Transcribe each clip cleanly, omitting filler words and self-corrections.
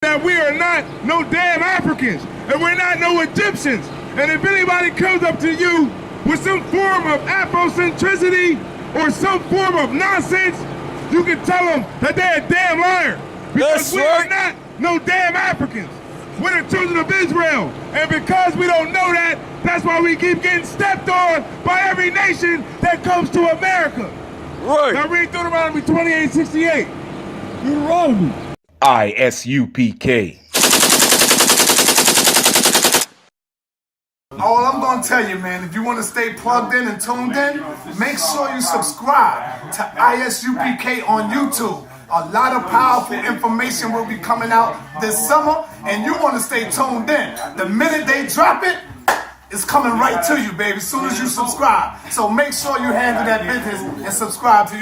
that we are not no damn Africans, and we're not no Egyptians. And if anybody comes up to you with some form of Afrocentricity or some form of nonsense, you can tell them that they're a damn liar. Because we are not no damn Africans. We're the children of Israel. And because we don't know that, that's why we keep getting stepped on by every nation that comes to America. Right. Now read Deuteronomy 28:68. Deuteronomy. I.S.U.P.K. All I'm gonna tell you, man, if you want to stay plugged in and tuned in, make sure you subscribe to I.S.U.P.K. on YouTube. A lot of powerful information will be coming out this summer, and you want to stay tuned in. The minute they drop it, it's coming right to you, baby, as soon as you subscribe. So make sure you handle that business and subscribe to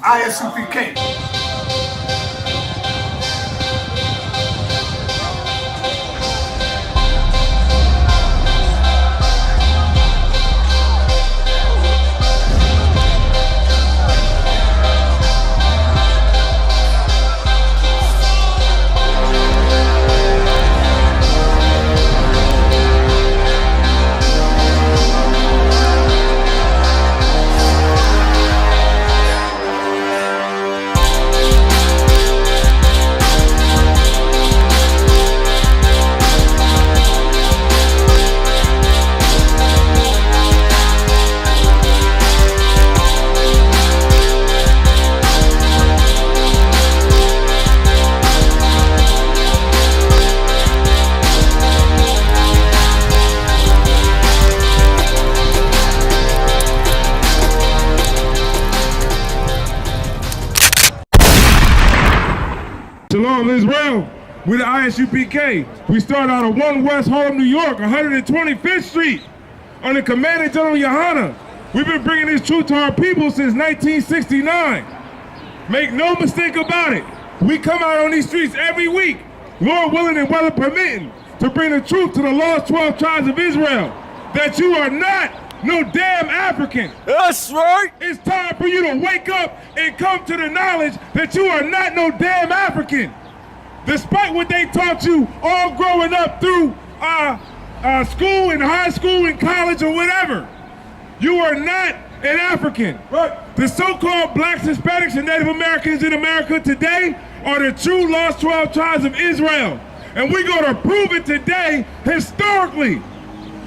I.S.U.P.K. Shalom Israel, we're the I.S.U.P.K. We start out of 1 West Harlem, New York, 125th Street, under Commandant General YAHANNA. We've been bringing this truth to our people since 1969. Make no mistake about it. We come out on these streets every week, Lord willing and weather permitting, to bring the truth to the lost 12 tribes of Israel, that you are not no damn African. That's right. It's time for you to wake up and come to the knowledge that you are not no damn African. Despite what they taught you all growing up through school and high school and college or whatever, you are not an African. Right. The so-called blacks, Hispanics, and Native Americans in America today are the true lost 12 tribes of Israel. And we're going to prove it today historically.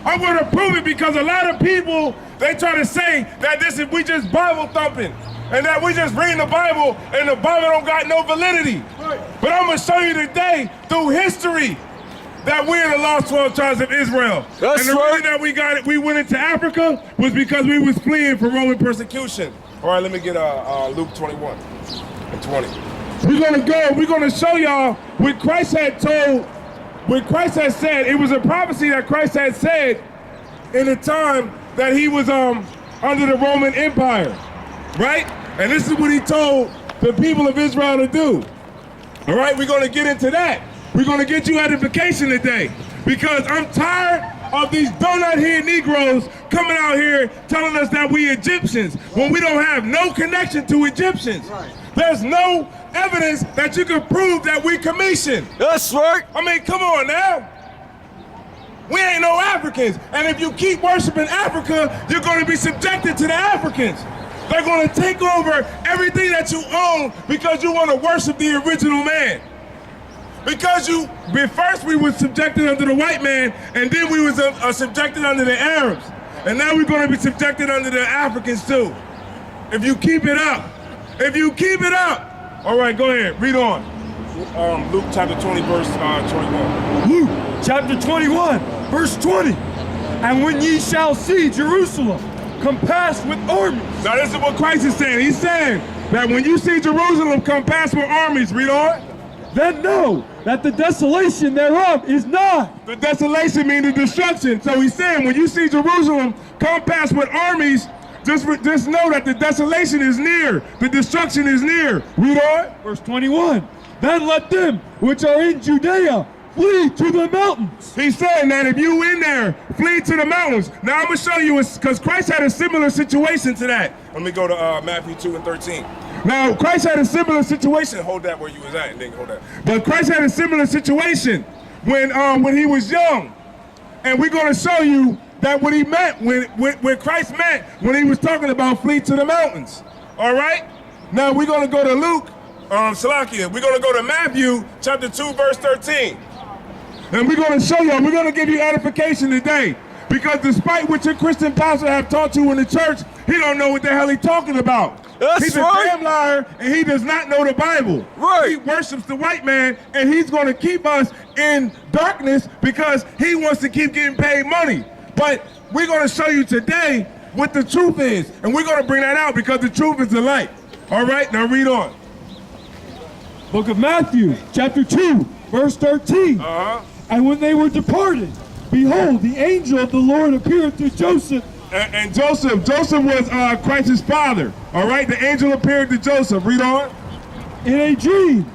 I'm going to prove it because a lot of people, they try to say that we just Bible thumping and that we just reading the Bible and the Bible don't got no validity. Right. But I'm going to show you today through history that we're the lost 12 tribes of Israel. That's and the right. reason that we went into Africa was because we was fleeing from Roman persecution. All right, let me get Luke 21 and 20. We're going to show y'all what Christ had told. What Christ had said, it was a prophecy that Christ had said in the time that he was under the Roman Empire, right? And this is what he told the people of Israel to do. All right, we're going to get into that. We're going to get you edification today because I'm tired of these donut-head Negroes coming out here telling us that we Egyptians when we don't have no connection to Egyptians. Right. There's no evidence that you can prove that we Commission. That's right. I mean, come on now. We ain't no Africans. And if you keep worshiping Africa, you're going to be subjected to the Africans. They're going to take over everything that you own because you want to worship the original man. Because first we were subjected under the white man, and then we was subjected under the Arabs. And now we're going to be subjected under the Africans too. If you keep it up. If you keep it up. All right, go ahead, read on. Luke chapter 20, verse 21. Luke chapter 21, verse 20. And when ye shall see Jerusalem compassed with armies. Now this is what Christ is saying. He's saying that when you see Jerusalem compassed with armies, read on. Then know that the desolation thereof is nigh. The desolation means the destruction. So he's saying when you see Jerusalem compassed with armies, just know that the desolation is near. The destruction is near. Read on. Verse 21. Then let them which are in Judea flee to the mountains. He's saying that if you in there, flee to the mountains. Now I'm going to show you, because Christ had a similar situation to that. Let me go to Matthew 2 and 13. Now, Christ had a similar situation. Hold that where you was at, and then hold that. But Christ had a similar situation when he was young. And we're going to show you that what he meant, when Christ meant when he was talking about flee to the mountains. All right? Now, we're going to go to Luke, Salakia. We're going to go to Matthew chapter 2, verse 13. And we're going to show you, we're going to give you edification today. Because despite what your Christian pastor have taught you in the church, he don't know what the hell he's talking about. He's a damn liar, and he does not know the Bible. Right. He worships the white man, and he's going to keep us in darkness because he wants to keep getting paid money. But we're going to show you today what the truth is, and we're going to bring that out because the truth is the light. All right, now read on. Book of Matthew, chapter 2, verse 13. And when they were departed, behold, the angel of the Lord appeared to Joseph. And Joseph was Christ's father. All right, the angel appeared to Joseph. Read on. In a dream,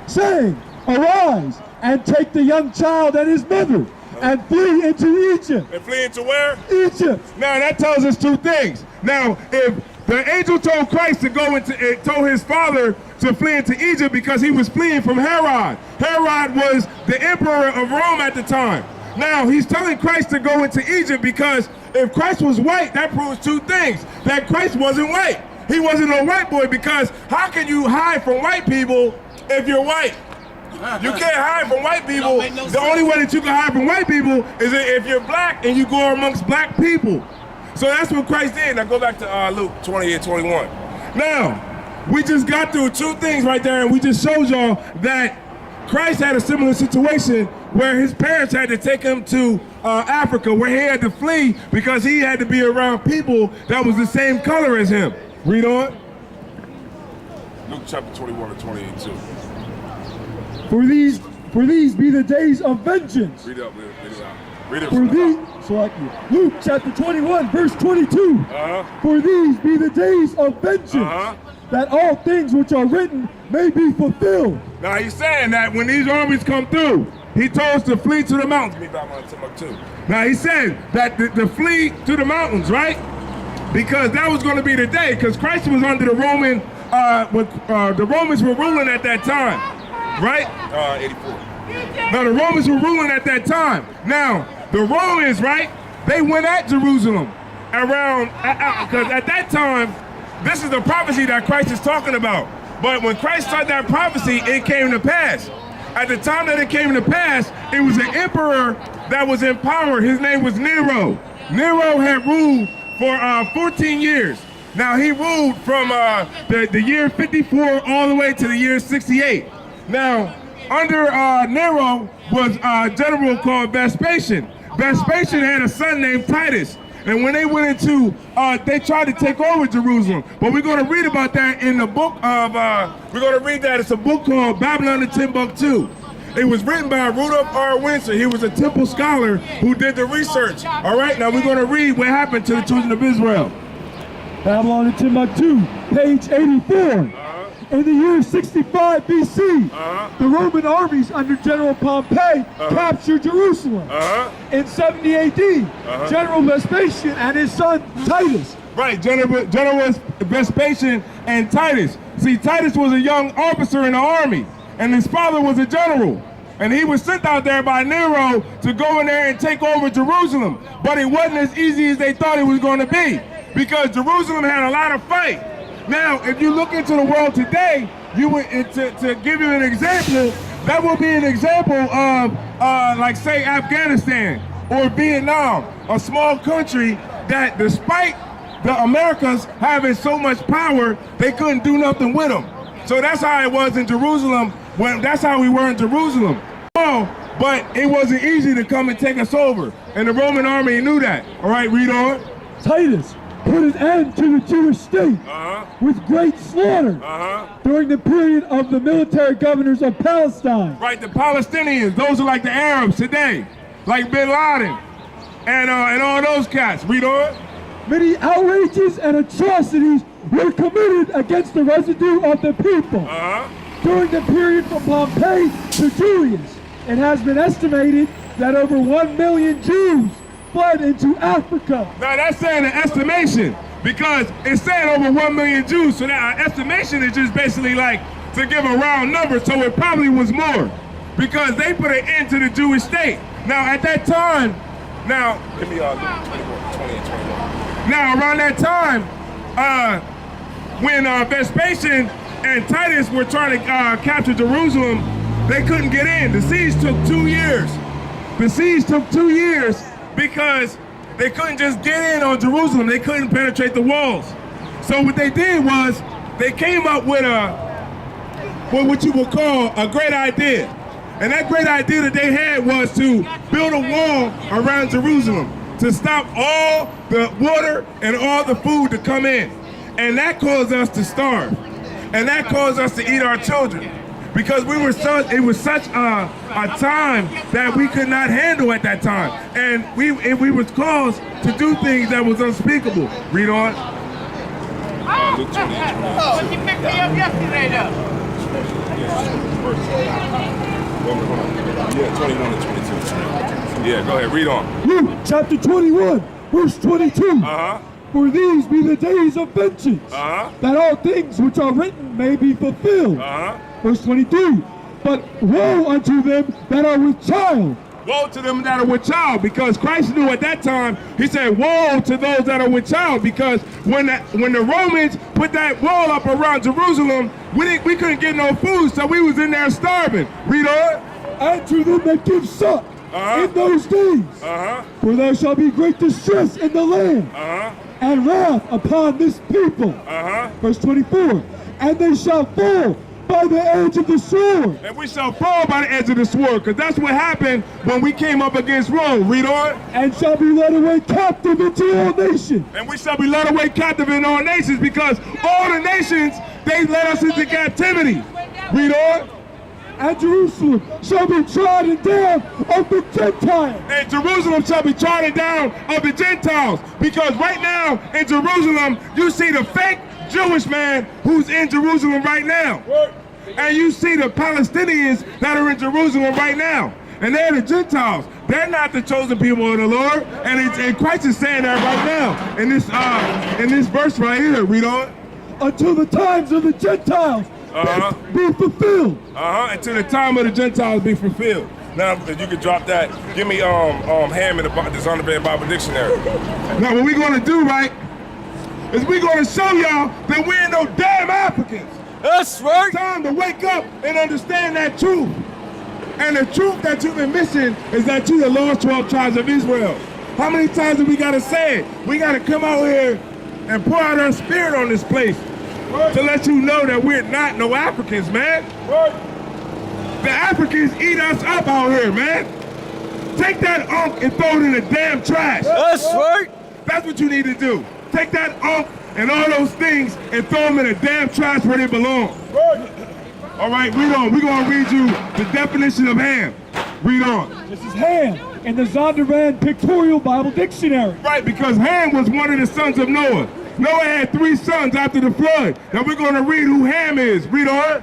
saying, arise and take the young child and his mother and flee into Egypt. And flee into where? Egypt. Now that tells us two things. Now, if the angel told Christ to go into, told his father to flee into Egypt because he was fleeing from Herod. Herod was the emperor of Rome at the time. Now, he's telling Christ to go into Egypt because if Christ was white, that proves two things. That Christ wasn't white. He wasn't a white boy because how can you hide from white people if you're white? You can't hide from white people. The only way that you can hide from white people is if you're black and you go amongst black people. So that's what Christ did. Now go back to Luke 28:21. Now, we just got through two things right there, and we just showed y'all that Christ had a similar situation where his parents had to take him to Africa, where he had to flee because he had to be around people that was the same color as him. Read on. Luke chapter 21 and 28 too. For these be the days of vengeance. Read it up, read it out. Read it For these, Luke chapter 21, verse 22. For these be the days of vengeance, that all things which are written may be fulfilled. Now he's saying that when these armies come through, he told us to flee to the mountains. Now he said that to flee to the mountains, right? Because that was going to be the day, because Christ was under the Roman, the Romans were ruling at that time, right? 84. Now the Romans were ruling at that time. Now the Romans, right? They went at Jerusalem around, because at that time, this is the prophecy that Christ is talking about. But when Christ started that prophecy, it came to pass. At the time that it came to pass, it was an emperor that was in power. His name was Nero. Nero had ruled for 14 years. Now he ruled from the year 54 all the way to the year 68. Now, under Nero was a general called Vespasian. Vespasian had a son named Titus. And when they went into, they tried to take over Jerusalem. But we're going to read about that in the book of, we're going to read that. It's a book called Babylon and Timbuktu. It was written by Rudolph R. Windsor. He was a temple scholar who did the research. All right, now we're going to read what happened to the children of Israel. Babylon and Timbuktu, page 84. In the year 65 BC, the Roman armies under General Pompey captured Jerusalem. In 70 AD, General Vespasian and his son Titus. Right, General Vespasian and Titus. See, Titus was a young officer in the army, and his father was a general. And he was sent out there by Nero to go in there and take over Jerusalem. But it wasn't as easy as they thought it was going to be, because Jerusalem had a lot of fight. Now, if you look into the world today, you would, to give you an example, that would be an example of, like, say, Afghanistan or Vietnam, a small country that, despite the Americas having so much power, they couldn't do nothing with them. So that's how it was in Jerusalem. That's how we were in Jerusalem. But it wasn't easy to come and take us over, and the Roman army knew that. All right, read on. Titus put an end to the Jewish state with great slaughter during the period of the military governors of Palestine. Right, the Palestinians, those are like the Arabs today, like Bin Laden and all those cats. Read on. Many outrages and atrocities were committed against the residue of the people during the period from Pompey to Julius. It has been estimated that over 1 million Jews fled into Africa. Now that's saying an estimation. because it said over 1 million Jews, so that our estimation is just basically like to give a round number, so it probably was more, because they put an end to the Jewish state. Now at that time, now, give me 20 and 21. Now around that time, when Vespasian and Titus were trying to capture Jerusalem, they couldn't get in. The siege took 2 years. The siege took 2 years because they couldn't just get in on Jerusalem. They couldn't penetrate the walls. So what they did was they came up with what you would call a great idea. And that great idea that they had was to build a wall around Jerusalem to stop all the water and all the food to come in. And that caused us to starve. And that caused us to eat our children. Because it was such a time that we could not handle at that time. And we was caused to do things that was unspeakable. Read on. But you picked me up yesterday, though. Yeah, 21 and 22. Yeah, go ahead, read on. Luke chapter 21, verse 22. For these be the days of vengeance, that all things which are written may be fulfilled. Verse 23. But woe unto them that are with child. Woe to them that are with child, because Christ knew at that time, he said, woe to those that are with child, because when the Romans put that wall up around Jerusalem, we couldn't get no food, so we was in there starving. Read on. And to them that give suck in those days, for there shall be great distress in the land, and wrath upon this people. Verse 24. And they shall fall by the edge of the sword. And we shall fall by the edge of the sword, because that's what happened when we came up against Rome. Read on. And shall be led away captive into all nations. And we shall be led away captive in all nations, because all the nations, they led us into captivity. Read on. And Jerusalem shall be trodden down of the Gentiles. And Jerusalem shall be trodden down of the Gentiles, because right now in Jerusalem, you see the fake Jewish man who's in Jerusalem right now. And you see the Palestinians that are in Jerusalem right now. And they're the Gentiles. They're not the chosen people of the Lord. And Christ is saying that right now in this verse right here. Read on. Until the times of the Gentiles be fulfilled. Until the time of the Gentiles be fulfilled. Now, if you could drop that, give me Ham in the Zondervan Bible Dictionary. Now, what we're going to do, right, is we're going to show y'all that we ain't no damn Africans. That's right. It's time to wake up and understand that truth. And the truth that you've been missing is that you're the lost 12 tribes of Israel. How many times do we got to say it? We got to come out here and pour out our spirit on this place to let you know that we're not no Africans, man. The Africans eat us up out here, man. Take that unk and throw it in the damn trash. That's right. That's what you need to do. Take that unk and all those things and throw them in the damn trash where they belong. All right, read on. We're going to read you the definition of ham. Read on. This is Ham in the Zondervan Pictorial Bible Dictionary. Right, because Ham was one of the sons of Noah. Noah had 3 sons after the flood. Now we're going to read who Ham is. Read on.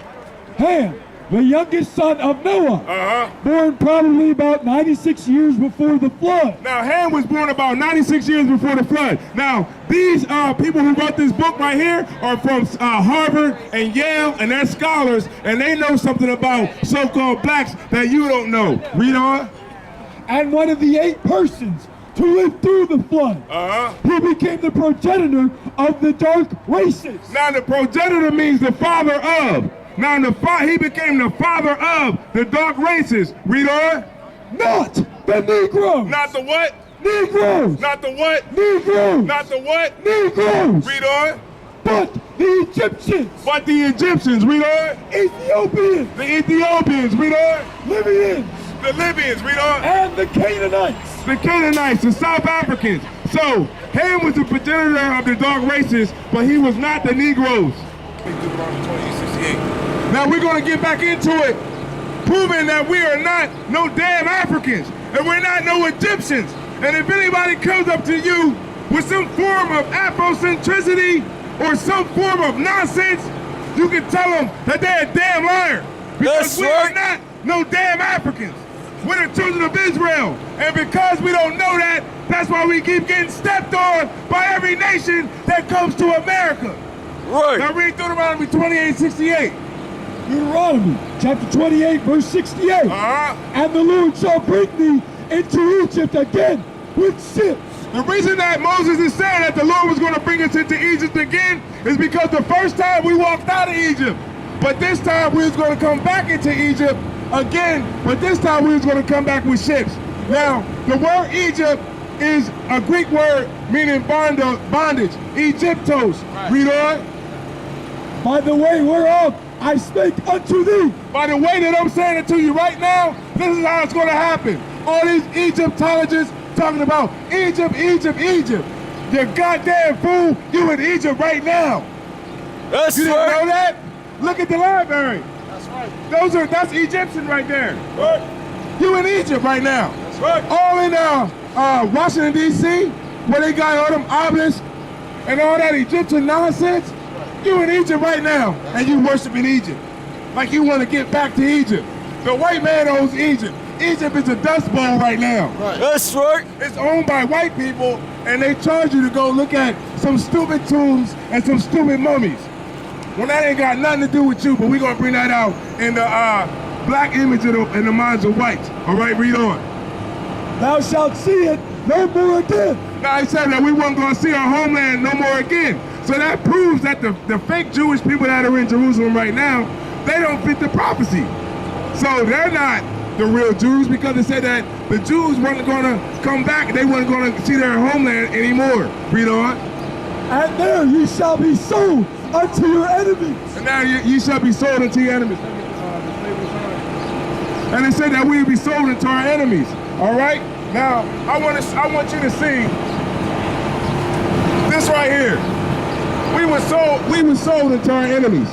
Ham, the youngest son of Noah, born probably about 96 years before the flood. Now Ham was born about 96 years before the flood. Now these people who wrote this book right here are from Harvard and Yale, and they're scholars, and they know something about so-called blacks that you don't know. Read on. And one of the 8 persons to live through the flood. He became the progenitor of the dark races. Now the progenitor means the father of. Now he became the father of the dark races. Read on. Not the Negroes. Not the what? Negroes. Not the what? Negroes. Not the what? Negroes. Read on. But the Egyptians. But the Egyptians. Read on. Ethiopians. The Ethiopians. Read on. Libyans. The Libyans. Read on. And the Canaanites. The Canaanites, the South Africans. So Ham was the progenitor of the dark races, but he was not the Negroes. Now we're going to get back into it, proving that we are not no damn Africans, and we're not no Egyptians. And if anybody comes up to you with some form of Afrocentricity or some form of nonsense, you can tell them that they're a damn liar. Because we are not no damn Africans. We're the children of Israel. And because we don't know that, that's why we keep getting stepped on by every nation that comes to America. Right. Now read Deuteronomy 28:68. Deuteronomy chapter 28, verse 68. And the Lord shall bring thee into Egypt again with ships. The reason that Moses is saying that the Lord was going to bring us into Egypt again is because the first time we walked out of Egypt, but this time we was going to come back into Egypt again, but this time we was going to come back with ships. Now, the word Egypt is a Greek word meaning bondage, Egyptos. Right. Read on. By the way whereof I spake unto thee. By the way that I'm saying it to you right now, this is how it's going to happen. All these Egyptologists talking about Egypt, Egypt, Egypt. You goddamn fool, you in Egypt right now. That's You didn't right. know that? Look at the library. That's right. That's Egyptian right there. Right. You in Egypt right now. That's right. All in Washington, D.C., where they got all them obelisks and all that Egyptian nonsense. You in Egypt right now, and you worshiping Egypt. Like you want to get back to Egypt. The white man owns Egypt. Egypt is a dust bowl right now. Right. That's right. It's owned by white people, and they charge you to go look at some stupid tombs and some stupid mummies. Well, that ain't got nothing to do with you, but we're going to bring that out in the black image in the minds of whites. All right, read on. Thou shalt see it no more again. Now, he said that we weren't going to see our homeland no more again. So that proves that the fake Jewish people that are in Jerusalem right now, they don't fit the prophecy. So they're not the real Jews because they said that the Jews weren't going to come back. They weren't going to see their homeland anymore. Read on. And there ye shall be sold unto your enemies. And now ye shall be sold unto your enemies. And it said that we would be sold into our enemies. All right? Now, I want you to see this right here. We were sold into our enemies.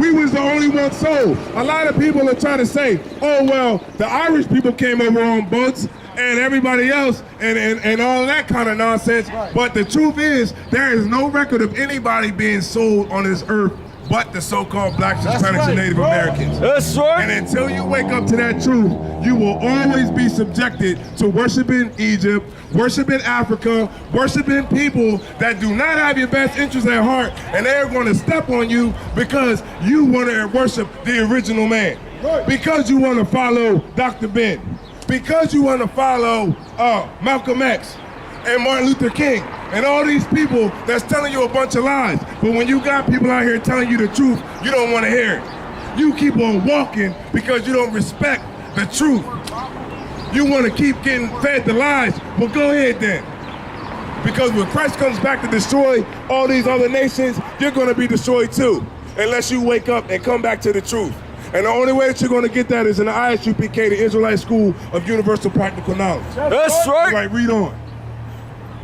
We was the only ones sold. A lot of people are trying to say, oh, well, the Irish people came over on boats and everybody else and all that kind of nonsense. Right. But the truth is, there is no record of anybody being sold on this earth but the so-called blacks, Hispanics, and Native Americans. That's right. And until you wake up to that truth, you will always be subjected to worshiping Egypt, worshiping Africa, worshiping people that do not have your best interests at heart, and they're going to step on you because you want to worship the original man, because you want to follow Dr. Ben, because you want to follow Malcolm X and Martin Luther King, and all these people that's telling you a bunch of lies. But when you got people out here telling you the truth, you don't want to hear it. You keep on walking because you don't respect the truth. You want to keep getting fed the lies. Well, go ahead then. Because when Christ comes back to destroy all these other nations, you're going to be destroyed too, unless you wake up and come back to the truth. And the only way that you're going to get that is in the I.S.U.P.K, the Israelite School of Universal Practical Knowledge. That's right. Right, read on.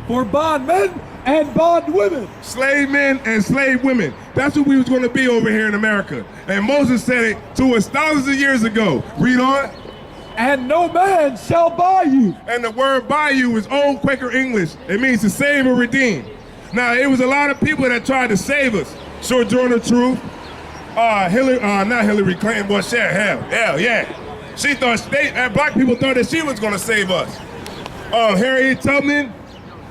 For bondmen and bondwomen. Slave men and slave women. That's what we was going to be over here in America. And Moses said it to us thousands of years ago. Read on. And no man shall buy you. And the word buy you is old Quaker English. It means to save or redeem. Now, it was a lot of people that tried to save us. Sojourner Truth, not Hillary Clinton, but hell, yeah. She thought, black people thought that she was going to save us. Harriet Tubman,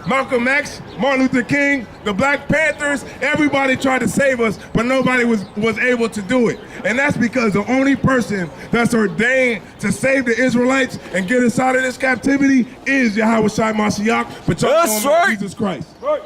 Malcolm X, Martin Luther King, the Black Panthers, everybody tried to save us, but nobody was able to do it. And that's because the only person that's ordained to save the Israelites and get us out of this captivity is Yahawashi Mashiach, but That's right. Jesus Christ. Right.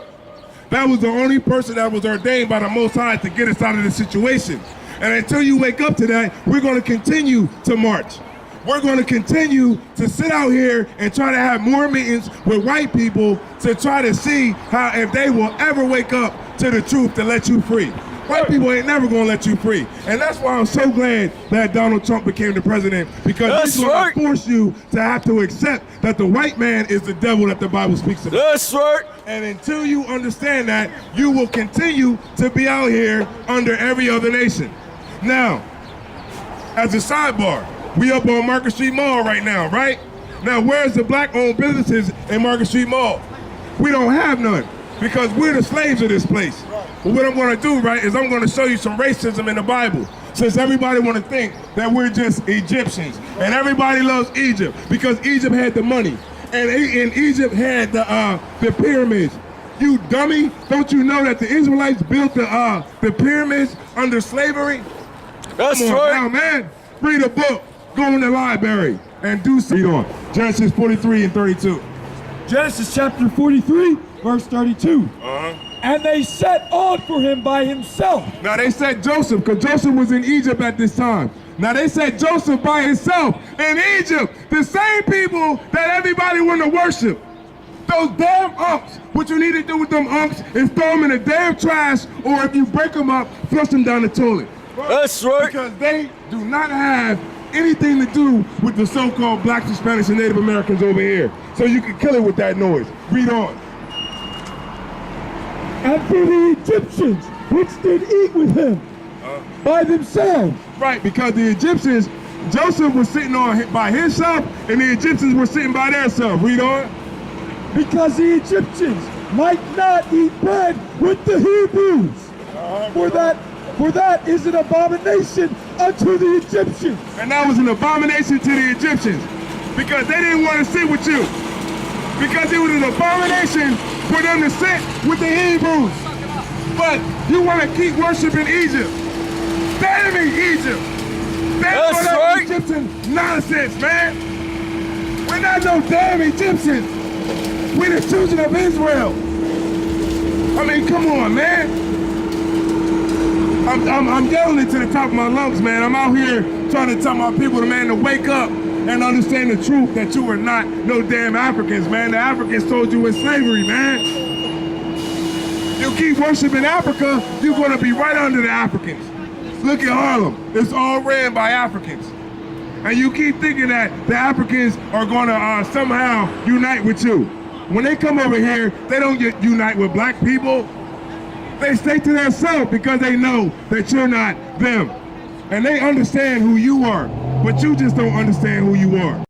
That was the only person that was ordained by the Most High to get us out of this situation. And until you wake up to that, we're going to continue to march. We're going to continue to sit out here and try to have more meetings with white people to try to see how if they will ever wake up to the truth to let you free. White people ain't never going to let you free. And that's why I'm so glad that Donald Trump became the president, because he's going to force you to have to accept that the white man is the devil that the Bible speaks about. That's right. And until you understand that, you will continue to be out here under every other nation. Now, as a sidebar, we up on Market Street Mall right now, right? Now, where's the black-owned businesses in Market Street Mall? We don't have none because we're the slaves of this place. But what I'm going to do, right, is I'm going to show you some racism in the Bible. since everybody want to think that we're just Egyptians. And everybody loves Egypt because Egypt had the money. And Egypt had the pyramids. You dummy, don't you know that the Israelites built the pyramids under slavery? That's Come on right. now, man. Read a book, go in the library, and do something. Read on. Genesis 43 and 32. Genesis chapter 43, verse 32. And they set on for him by himself. Now they said Joseph, because Joseph was in Egypt at this time. Now they said Joseph by himself in Egypt. The same people that everybody want to worship. Those damn unks. What you need to do with them unks is throw them in the damn trash, or if you break them up, flush them down the toilet. That's right. Because they do not have anything to do with the so-called blacks, Hispanics, and Native Americans over here. So you can kill it with that noise. Read on. And for the Egyptians, which did eat with him by themselves. Right, because the Egyptians, Joseph was sitting on by himself, and the Egyptians were sitting by themselves. Read on. Because the Egyptians might not eat bread with the Hebrews. For that is an abomination unto the Egyptians. And that was an abomination to the Egyptians because they didn't want to sit with you. Because it was an abomination for them to sit with the Hebrews. But you want to keep worshiping Egypt. Damn Egypt. That's right. Egyptian nonsense, man. We're not no damn Egyptians. We're the children of Israel. I mean, come on, man. I'm yelling it to the top of my lungs, man. I'm out here trying to tell my people, man, to wake up and understand the truth that you are not no damn Africans, man. The Africans told you in slavery, man. You keep worshiping Africa, you're gonna be right under the Africans. Look at Harlem, it's all ran by Africans. And you keep thinking that the Africans are gonna somehow unite with you. When they come over here, they don't unite with black people. They stay to themselves because they know that you're not them. And they understand who you are, but you just don't understand who you are.